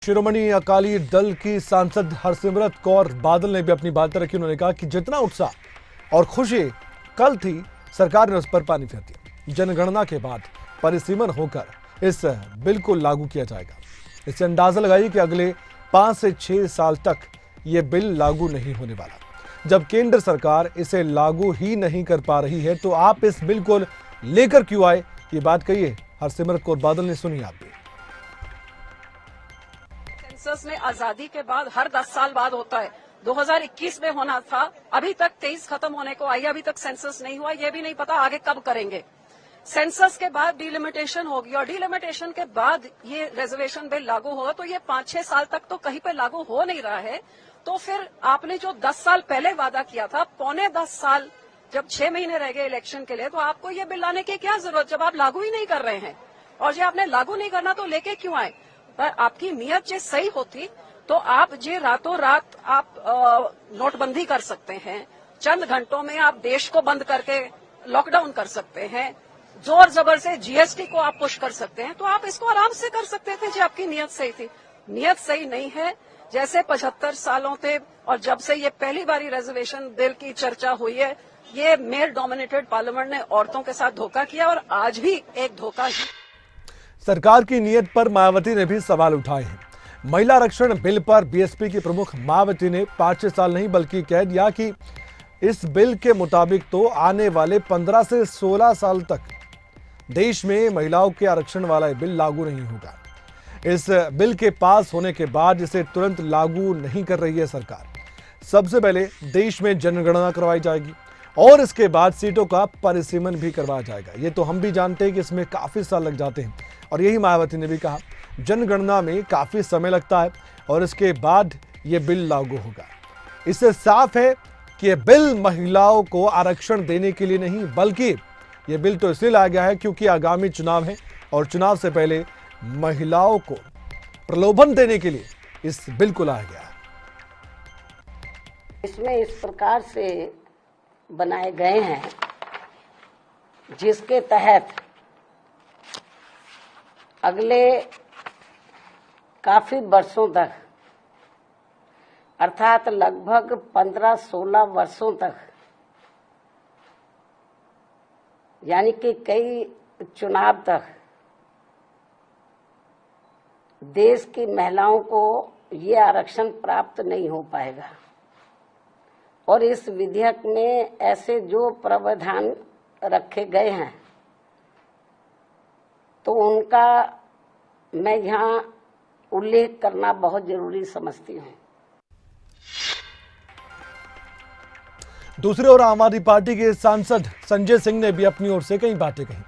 शिरोमणि अकाली दल की सांसद हरसिमरत कौर बादल ने भी अपनी बात रखी। उन्होंने कहा कि जितना उत्साह और खुशी कल थी, सरकार ने उस पर पानी फेर दिया। जनगणना के बाद परिसीमन होकर इस बिल को लागू किया जाएगा। इससे अंदाजा लगाइए कि अगले 5 से 6 साल तक ये बिल लागू नहीं होने वाला। जब केंद्र सरकार इसे लागू ही नहीं कर पा रही है तो आप इस बिल को लेकर क्यों आए, ये बात कहिए हरसिमरत कौर बादल ने। सुनी आप भी। सेंसस में आजादी के बाद हर 10 साल बाद होता है। 2021 में होना था, अभी तक 23 खत्म होने को आई, अभी तक सेंसस नहीं हुआ। ये भी नहीं पता आगे कब करेंगे। सेंसस के बाद डिलिमिटेशन होगी और डिलिमिटेशन के बाद ये रिजर्वेशन बिल लागू होगा, तो ये 5-6 साल तक तो कहीं पे लागू हो नहीं रहा है। तो फिर आपने जो 10 साल पहले वादा किया था, पौने 10 साल जब 6 महीने रह गए इलेक्शन के लिए, तो आपको ये बिल लाने की क्या जरूरत जब आप लागू ही नहीं कर रहे हैं। और जो आपने लागू नहीं करना तो लेके क्यों आए। पर आपकी नीयत जो सही होती तो आप जे रातों रात आप नोटबंदी कर सकते हैं, चंद घंटों में आप देश को बंद करके लॉकडाउन कर सकते हैं, जोर जबर से जीएसटी को आप पुश कर सकते हैं, तो आप इसको आराम से कर सकते थे जो आपकी नीयत सही थी। नीयत सही नहीं है। जैसे 75 सालों थे और जब से ये पहली बारी रिजर्वेशन बिल की चर्चा हुई है, ये मेल डोमिनेटेड पार्लियामेंट ने औरतों के साथ धोखा किया और आज भी एक धोखा ही। सरकार की नीयत पर मायावती ने भी सवाल उठाए हैं। महिला आरक्षण बिल पर बीएसपी की प्रमुख मायावती ने 5-6 साल नहीं बल्कि कह दिया कि इस बिल के मुताबिक तो आने वाले 15 से 16 साल तक देश में महिलाओं के आरक्षण वाला बिल लागू नहीं होगा। इस बिल के पास होने के बाद इसे तुरंत लागू नहीं कर रही है सरकार। सबसे पहले देश में जनगणना करवाई जाएगी और इसके बाद सीटों का परिसीमन भी करवाया जाएगा। ये तो हम भी जानते हैं कि इसमें काफी साल लग जाते हैं और यही मायावती ने भी कहा, जनगणना में काफी समय लगता है और इसके बाद ये बिल लागू होगा। इससे साफ है कि ये बिल महिलाओं को आरक्षण देने के लिए नहीं, बल्कि ये बिल तो इसलिए लाया गया है क्योंकि आगामी चुनाव है और चुनाव से पहले महिलाओं को प्रलोभन देने के लिए इस बिल को लाया गया है। इसमें इस प्रकार से बनाए गए हैं जिसके तहत अगले काफी वर्षों तक, अर्थात लगभग 15-16 वर्षों तक, यानी कि कई चुनाव तक देश की महिलाओं को ये आरक्षण प्राप्त नहीं हो पाएगा। और इस विधेयक में ऐसे जो प्रावधान रखे गए हैं तो उनका मैं यहाँ उल्लेख करना बहुत जरूरी समझती हूँ। दूसरी ओर आम आदमी पार्टी के सांसद संजय सिंह ने भी अपनी ओर से कई बातें कही।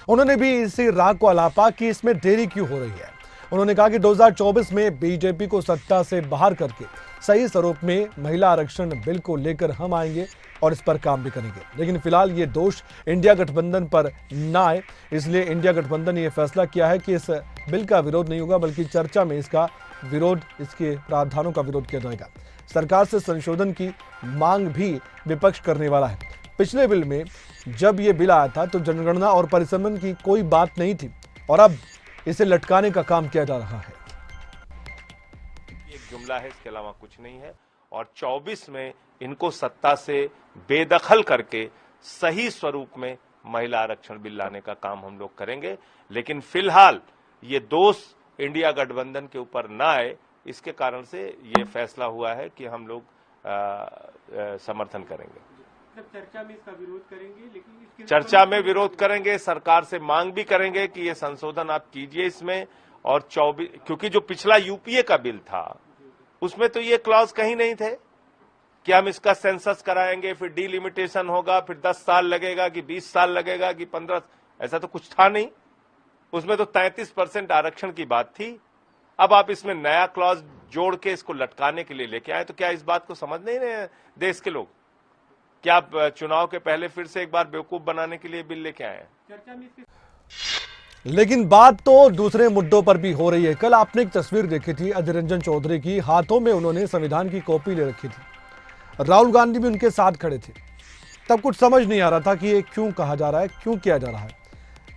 उन्होंने भी इसी राग को आलापा कि इसमें देरी क्यों हो रही है। उन्होंने कहा कि 2024 में बीजेपी को सत्ता से बाहर करके सही स्वरूप में महिला आरक्षण बिल को लेकर हम आएंगे और इस पर काम भी करेंगे। लेकिन फिलहाल ये दोष इंडिया गठबंधन पर ना आए, इसलिए इंडिया गठबंधन ने यह फैसला किया है कि इस बिल का विरोध नहीं होगा, बल्कि चर्चा में इसका विरोध, इसके प्रावधानों का विरोध किया जाएगा। सरकार से संशोधन की मांग भी विपक्ष करने वाला है। पिछले बिल में जब ये बिल आया था तो जनगणना और परिसीमन की कोई बात नहीं थी और अब इसे लटकाने का काम किया जा रहा है। एक जुमला है, इसके अलावा कुछ नहीं है। और 24 में इनको सत्ता से बेदखल करके सही स्वरूप में महिला आरक्षण बिल लाने का काम हम लोग करेंगे। लेकिन फिलहाल ये दोष इंडिया गठबंधन के ऊपर ना आए, इसके कारण से ये फैसला हुआ है कि हम लोग समर्थन करेंगे। चर्चा में इसका विरोध करेंगे, लेकिन चर्चा में विरोध करेंगे, सरकार से मांग भी करेंगे कि ये संशोधन आप कीजिए इसमें। और 24, क्योंकि जो पिछला यूपीए का बिल था उसमें तो ये क्लॉज कहीं नहीं थे कि हम इसका सेंसस कराएंगे, फिर डिलिमिटेशन होगा, फिर 10 साल लगेगा कि 20 साल लगेगा कि 15, ऐसा तो कुछ था नहीं। उसमें तो 33% आरक्षण की बात थी। अब आप इसमें नया क्लॉज जोड़ के इसको लटकाने के लिए लेके आए, तो क्या इस बात को समझ नहीं रहे देश के लोग? क्या आप चुनाव के पहले फिर से एक बार बेवकूफ बनाने के लिए बिल लेके आए हैं? लेकिन बात तो दूसरे मुद्दों पर भी हो रही है। कल आपने एक तस्वीर देखी थी अधीर रंजन चौधरी की, हाथों में उन्होंने संविधान की कॉपी ले रखी थी। राहुल गांधी भी उनके साथ खड़े थे। तब कुछ समझ नहीं आ रहा था कि ये क्यों कहा जा रहा है, क्यों किया जा रहा है।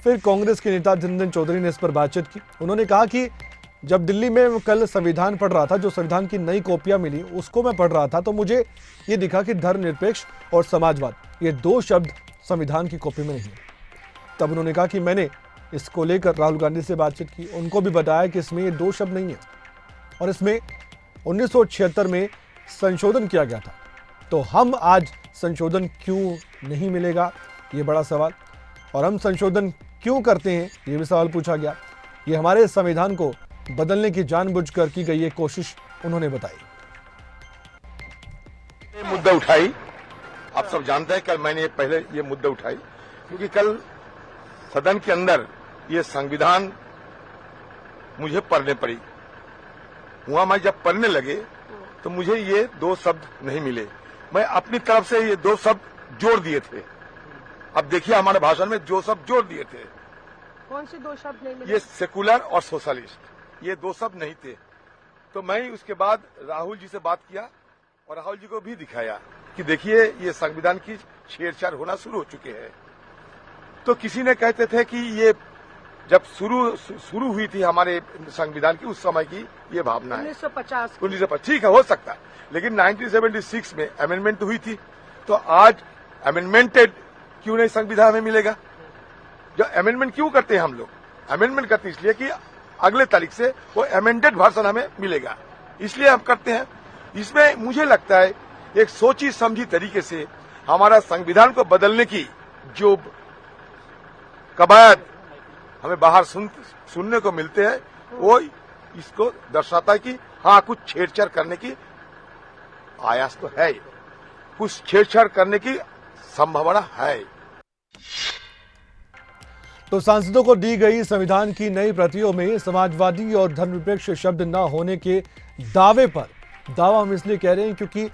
फिर कांग्रेस के नेता अधीर रंजन चौधरी ने इस पर बातचीत की। उन्होंने कहा कि जब दिल्ली में कल संविधान पढ़ रहा था, जो संविधान की नई कॉपियां मिली उसको मैं पढ़ रहा था, तो मुझे ये दिखा कि धर्मनिरपेक्ष और समाजवाद, ये दो शब्द संविधान की कॉपी में नहीं है। तब उन्होंने कहा कि मैंने इसको लेकर राहुल गांधी से बातचीत की, उनको भी बताया कि इसमें ये दो शब्द नहीं है और इसमें 1976 में संशोधन किया गया था। तो हम आज संशोधन क्यों नहीं मिलेगा, ये बड़ा सवाल। और हम संशोधन क्यों करते हैं, ये भी सवाल पूछा गया। ये हमारे संविधान को बदलने की जानबूझकर की गई एक कोशिश उन्होंने बताई। ये मुद्दा उठाई, आप सब जानते हैं, कल मैंने पहले ये मुद्दा उठाई क्योंकि कल सदन के अंदर ये संविधान मुझे पढ़ने पड़ी। वहां मैं जब पढ़ने लगे तो मुझे ये दो शब्द नहीं मिले। मैं अपनी तरफ से ये दो शब्द जोड़ दिए थे। अब देखिए हमारे भाषण में जो शब्द जोड़ दिए थे, कौन से दो शब्द नहीं मिले? ये सेकुलर और सोशलिस्ट, ये दो शब्द नहीं थे। तो मैं उसके बाद राहुल जी से बात किया और राहुल जी को भी दिखाया कि देखिए ये संविधान की छेड़छाड़ होना शुरू हो चुके हैं। तो किसी ने कहते थे कि ये जब शुरू हुई थी हमारे संविधान की, उस समय की ये भावना है 1950। ठीक है, हो सकता है, लेकिन 1976 में अमेंडमेंट हुई थी। तो आज अमेंडमेंटेड क्यों नहीं संविधान में मिलेगा? जो अमेंडमेंट क्यों करते हैं हम लोग? अमेंडमेंट करते हैं इसलिए कि अगले तारीख से वो अमेंडेड वर्जन हमें मिलेगा, इसलिए हम करते हैं। इसमें मुझे लगता है एक सोची समझी तरीके से हमारा संविधान को बदलने की जो कवायद हमें बाहर सुनने को मिलते हैं, वो इसको दर्शाता है कि हाँ, कुछ छेड़छाड़ करने की आयास तो है, कुछ छेड़छाड़ करने की संभावना है। तो सांसदों को दी गई संविधान की नई प्रतियों में समाजवादी और धर्मनिरपेक्ष शब्द न होने के दावे पर दावा हम इसलिए कह रहे हैं क्योंकि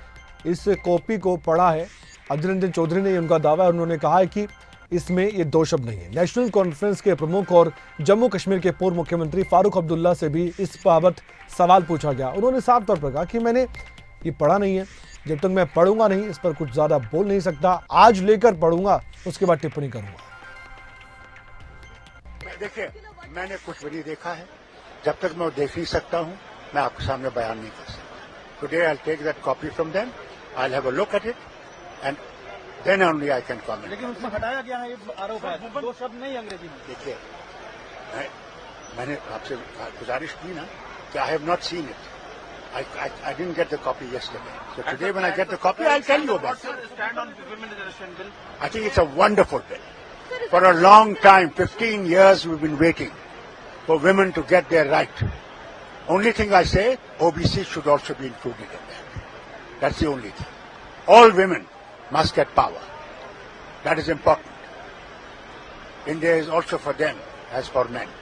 इस कॉपी को पढ़ा है अधीर रंजन चौधरी ने, उनका दावा है। उन्होंने कहा है कि इसमें ये दो शब्द नहीं है। नेशनल कॉन्फ्रेंस के प्रमुख और जम्मू कश्मीर के पूर्व मुख्यमंत्री फारूक अब्दुल्ला से भी इस बाबत सवाल पूछा गया। उन्होंने साफ तौर पर कहा कि मैंने ये पढ़ा नहीं है, जब तक मैं पढ़ूंगा नहीं इस पर कुछ ज्यादा बोल नहीं सकता। आज लेकर पढ़ूंगा, उसके बाद टिप्पणी करूंगा। देखिए, मैंने कुछ भी नहीं देखा है। जब तक मैं देख नहीं सकता हूं, मैं आपके सामने बयान नहीं कर सकता। Today I will take that copy from them, I will have a look at it and then only I can comment. लेकिन उसमें हटाया गया है, ये आरोप है, दो शब्द नहीं अंग्रेजी में। देखिए, मैंने आपसे गुजारिश की ना कि I have not seen it. I didn't get the copy yesterday. So today when I get the copy, I'll tell you about it. Stand on women's reservation bill. I think it's a wonderful bill. For a long time, 15 years we've been waiting for women to get their right. Only thing I say, OBC should also be included in that. That's the only thing. All women must get power. That is important. India is also for them as for men.